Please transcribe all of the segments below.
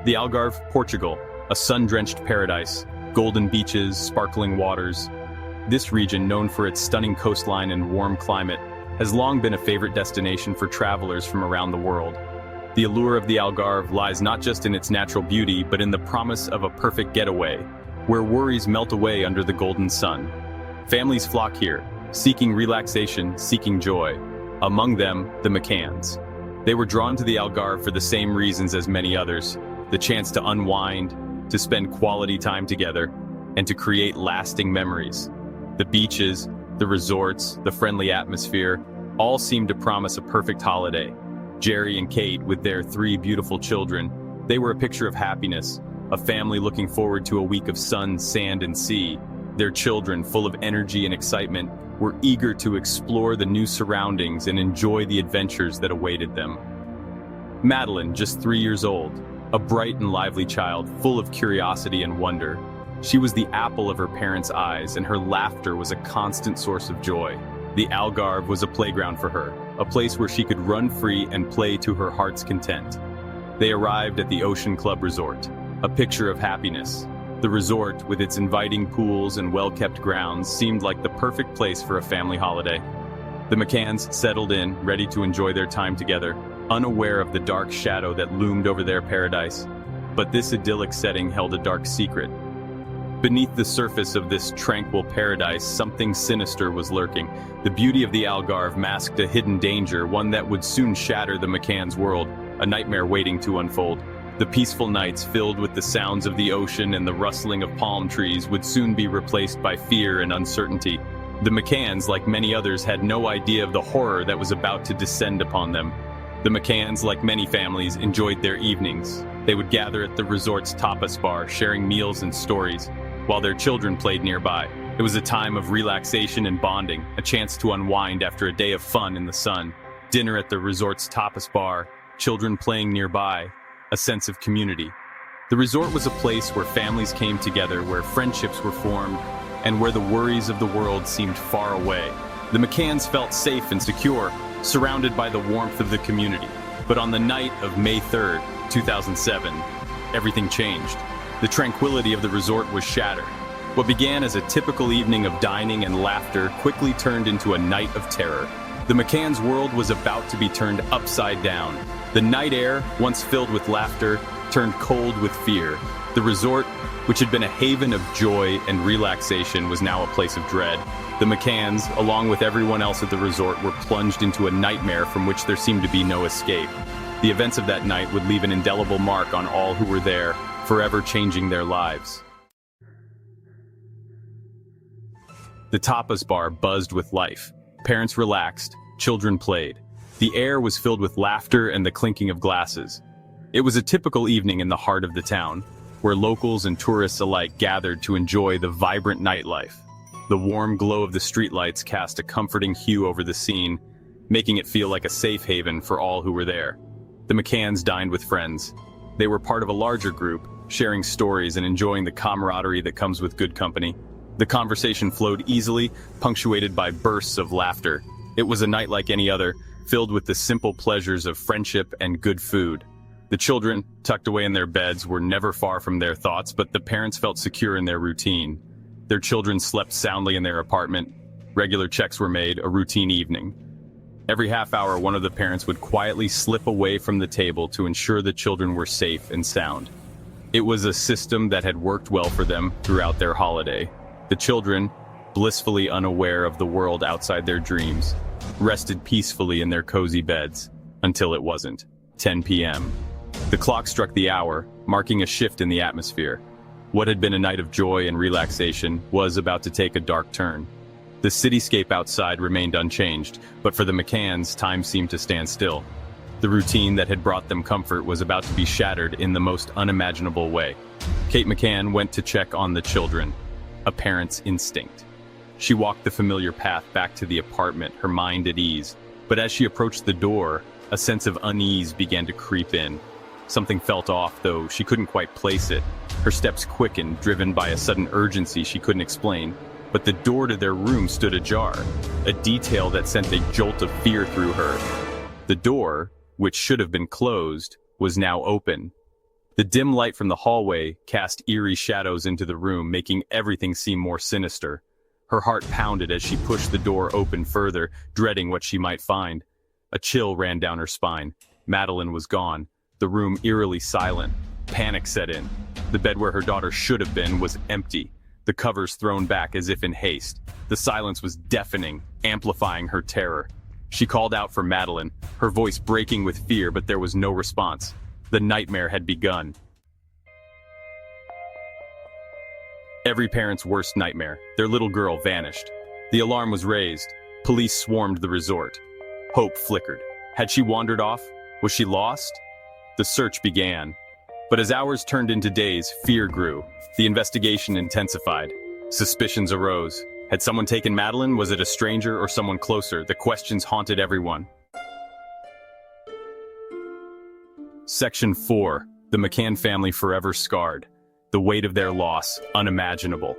The Algarve, Portugal, a sun-drenched paradise, golden beaches, sparkling waters. This region, known for its stunning coastline and warm climate, has long been a favorite destination for travelers from around the world. The allure of the Algarve lies not just in its natural beauty, but in the promise of a perfect getaway, where worries melt away under the golden sun. Families flock here, seeking relaxation, seeking joy. Among them, the McCanns. They were drawn to the Algarve for the same reasons as many others: the chance to unwind, to spend quality time together, and to create lasting memories. The beaches, the resorts, the friendly atmosphere, all seemed to promise a perfect holiday. Jerry and Kate, with their 3 beautiful children, they were a picture of happiness, a family looking forward to a week of sun, sand, and sea. Their children, full of energy and excitement, were eager to explore the new surroundings and enjoy the adventures that awaited them. Madeleine, just 3 years old, a bright and lively child, full of curiosity and wonder. She was the apple of her parents' eyes, and her laughter was a constant source of joy. The Algarve was a playground for her, a place where she could run free and play to her heart's content. They arrived at the Ocean Club Resort, a picture of happiness. The resort, with its inviting pools and well-kept grounds, seemed like the perfect place for a family holiday. The McCanns settled in, ready to enjoy their time together, unaware of the dark shadow that loomed over their paradise. But this idyllic setting held a dark secret. Beneath the surface of this tranquil paradise, something sinister was lurking. The beauty of the Algarve masked a hidden danger, one that would soon shatter the McCanns' world, a nightmare waiting to unfold. The peaceful nights, filled with the sounds of the ocean and the rustling of palm trees, would soon be replaced by fear and uncertainty. The McCanns, like many others, had no idea of the horror that was about to descend upon them. The McCanns, like many families, enjoyed their evenings. They would gather at the resort's tapas bar, sharing meals and stories, while their children played nearby. It was a time of relaxation and bonding, a chance to unwind after a day of fun in the sun. Dinner at the resort's tapas bar, children playing nearby, a sense of community. The resort was a place where families came together, where friendships were formed, and where the worries of the world seemed far away. The McCanns felt safe and secure, surrounded by the warmth of the community. But on the night of May 3rd, 2007, everything changed. The tranquility of the resort was shattered. What began as a typical evening of dining and laughter quickly turned into a night of terror. The McCanns' world was about to be turned upside down. The night air, once filled with laughter, turned cold with fear. The resort, which had been a haven of joy and relaxation, was now a place of dread. The McCanns, along with everyone else at the resort, were plunged into a nightmare from which there seemed to be no escape. The events of that night would leave an indelible mark on all who were there, forever changing their lives. The tapas bar buzzed with life. Parents relaxed, children played. The air was filled with laughter and the clinking of glasses. It was a typical evening in the heart of the town, where locals and tourists alike gathered to enjoy the vibrant nightlife. The warm glow of the streetlights cast a comforting hue over the scene, making it feel like a safe haven for all who were there. The McCanns dined with friends. They were part of a larger group, sharing stories and enjoying the camaraderie that comes with good company. The conversation flowed easily, punctuated by bursts of laughter. It was a night like any other, filled with the simple pleasures of friendship and good food. The children, tucked away in their beds, were never far from their thoughts, but the parents felt secure in their routine. Their children slept soundly in their apartment. Regular checks were made, a routine evening. Every half hour, one of the parents would quietly slip away from the table to ensure the children were safe and sound. It was a system that had worked well for them throughout their holiday. The children, blissfully unaware of the world outside their dreams, rested peacefully in their cozy beds until it wasn't. 10 p.m. The clock struck the hour, marking a shift in the atmosphere. What had been a night of joy and relaxation was about to take a dark turn. The cityscape outside remained unchanged, but for the McCanns, time seemed to stand still. The routine that had brought them comfort was about to be shattered in the most unimaginable way. Kate McCann went to check on the children, a parent's instinct. She walked the familiar path back to the apartment, her mind at ease. But as she approached the door, a sense of unease began to creep in. Something felt off, though she couldn't quite place it. Her steps quickened, driven by a sudden urgency she couldn't explain. But the door to their room stood ajar, a detail that sent a jolt of fear through her. The door, which should have been closed, was now open. The dim light from the hallway cast eerie shadows into the room, making everything seem more sinister. Her heart pounded as she pushed the door open further, dreading what she might find. A chill ran down her spine. Madeleine was gone, the room eerily silent. Panic set in. The bed where her daughter should have been was empty, the covers thrown back as if in haste. The silence was deafening, amplifying her terror. She called out for Madeleine, her voice breaking with fear, but there was no response. The nightmare had begun. Every parent's worst nightmare. Their little girl vanished. The alarm was raised. Police swarmed the resort. Hope flickered. Had she wandered off? Was she lost? The search began. But as hours turned into days, fear grew. The investigation intensified. Suspicions arose. Had someone taken Madeleine? Was it a stranger or someone closer? The questions haunted everyone. Section 4. The McCann family forever scarred. The weight of their loss, unimaginable.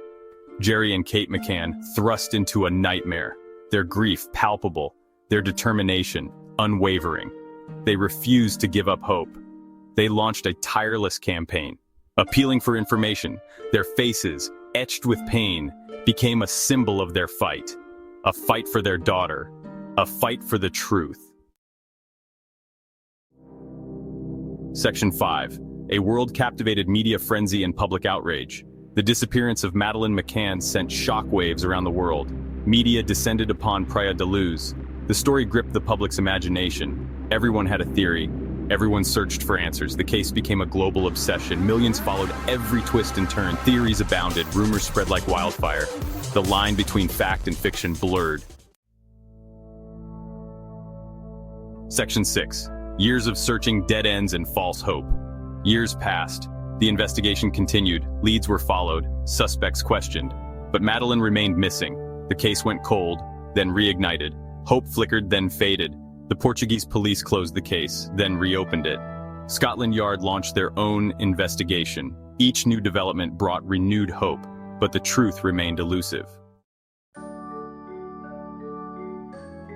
Jerry and Kate McCann thrust into a nightmare. Their grief palpable. Their determination unwavering. They refused to give up hope. They launched a tireless campaign. Appealing for information, their faces, etched with pain, became a symbol of their fight. A fight for their daughter. A fight for the truth. Section 5. A world-captivated media frenzy and public outrage. The disappearance of Madeleine McCann sent shockwaves around the world. Media descended upon Praia da Luz. The story gripped the public's imagination. Everyone had a theory. Everyone searched for answers. The case became a global obsession. Millions followed every twist and turn. Theories abounded. Rumors spread like wildfire. The line between fact and fiction blurred. Section 6. Years of searching, dead ends, and false hope. Years passed. The investigation continued. Leads were followed. Suspects questioned. But Madeleine remained missing. The case went cold, then reignited. Hope flickered, then faded. The Portuguese police closed the case, then reopened it. Scotland Yard launched their own investigation. Each new development brought renewed hope, but the truth remained elusive.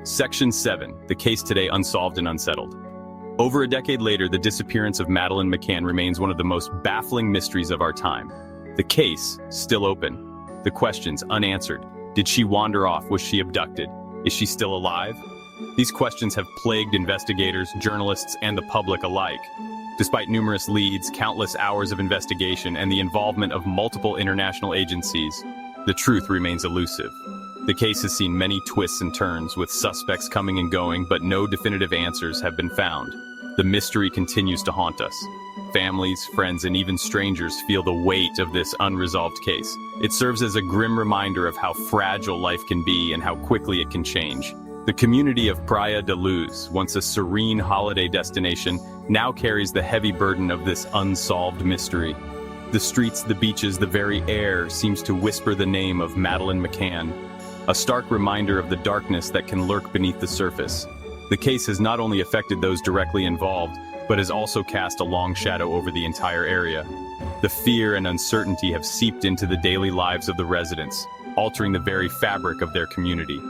Section 7. The case today unsolved and unsettled. Over a decade later, the disappearance of Madeleine McCann remains one of the most baffling mysteries of our time. The case, still open. The questions, unanswered. Did she wander off? Was she abducted? Is she still alive? These questions have plagued investigators, journalists, and the public alike. Despite numerous leads, countless hours of investigation, and the involvement of multiple international agencies, the truth remains elusive. The case has seen many twists and turns, with suspects coming and going, but no definitive answers have been found. The mystery continues to haunt us. Families, friends, and even strangers feel the weight of this unresolved case. It serves as a grim reminder of how fragile life can be and how quickly it can change. The community of Praia da Luz, once a serene holiday destination, now carries the heavy burden of this unsolved mystery. The streets, the beaches, the very air seems to whisper the name of Madeleine McCann, a stark reminder of the darkness that can lurk beneath the surface. The case has not only affected those directly involved, but has also cast a long shadow over the entire area. The fear and uncertainty have seeped into the daily lives of the residents, altering the very fabric of their community.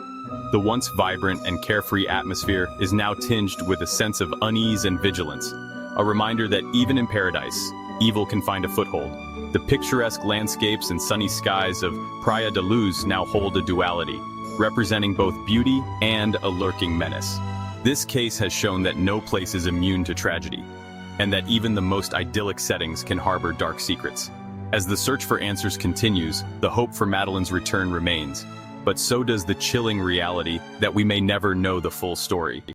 The once vibrant and carefree atmosphere is now tinged with a sense of unease and vigilance, a reminder that even in paradise, evil can find a foothold. The picturesque landscapes and sunny skies of Praia da Luz now hold a duality, representing both beauty and a lurking menace. This case has shown that no place is immune to tragedy, and that even the most idyllic settings can harbor dark secrets. As the search for answers continues, the hope for Madeleine's return remains, but so does the chilling reality that we may never know the full story.